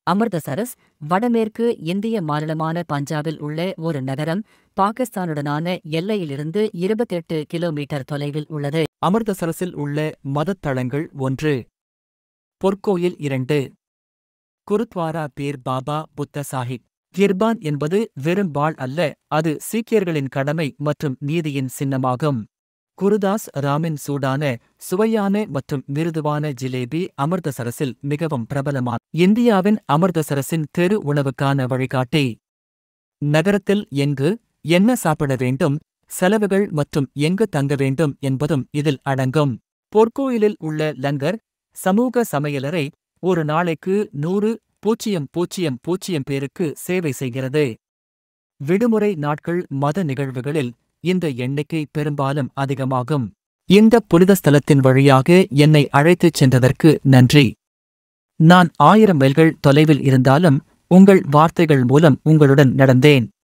அமிர்தசரஸ் வடமேற்கு இந்திய மாநிலமான பஞ்சாபில் உள்ள ஒரு நகரம். பாகிஸ்தானுடனான எல்லையிலிருந்து 28 கிலோமீட்டர் தொலைவில் உள்ளது. அமிர்தசரஸில் உள்ள மதத்தலங்கள் 1. பொற்கோயில் 2. குருத்வாரா பீர் பாபா புத்த சாஹிப். கிர்பான் என்பது வெறும் வாள் அல்ல, அது சீக்கியர்களின் கடமை மற்றும் நீதியின் சின்னமாகும். குருதாஸ் ராமின் சூடான, சுவையான மற்றும் மிருதுவான ஜிலேபி அமிர்தசரஸில் மிகவும் பிரபலமான இந்தியாவின் அமிர்தசரஸின் தெரு உணவுக்கான வழிகாட்டி. நகரத்தில் எங்கு என்ன சாப்பிட வேண்டும், செலவுகள் மற்றும் எங்கு தங்க வேண்டும் என்பதும் இதில் அடங்கும். பொற்கோயிலில் உள்ள லங்கர் சமூக சமையலறை ஒரு நாளைக்கு 100,000 பேருக்கு சேவை செய்கிறது. விடுமுறை நாட்கள் மத நிகழ்வுகளில் இந்த எண்ணிக்கை பெரும்பாலும் அதிகமாகும். இந்த புனித ஸ்தலத்தின் வழியாக என்னை அழைத்துச் சென்றதற்கு நன்றி. நான் 1000 மைல்கள் தொலைவில் இருந்தாலும் உங்கள் வார்த்தைகள் மூலம் உங்களுடன் நடந்தேன்.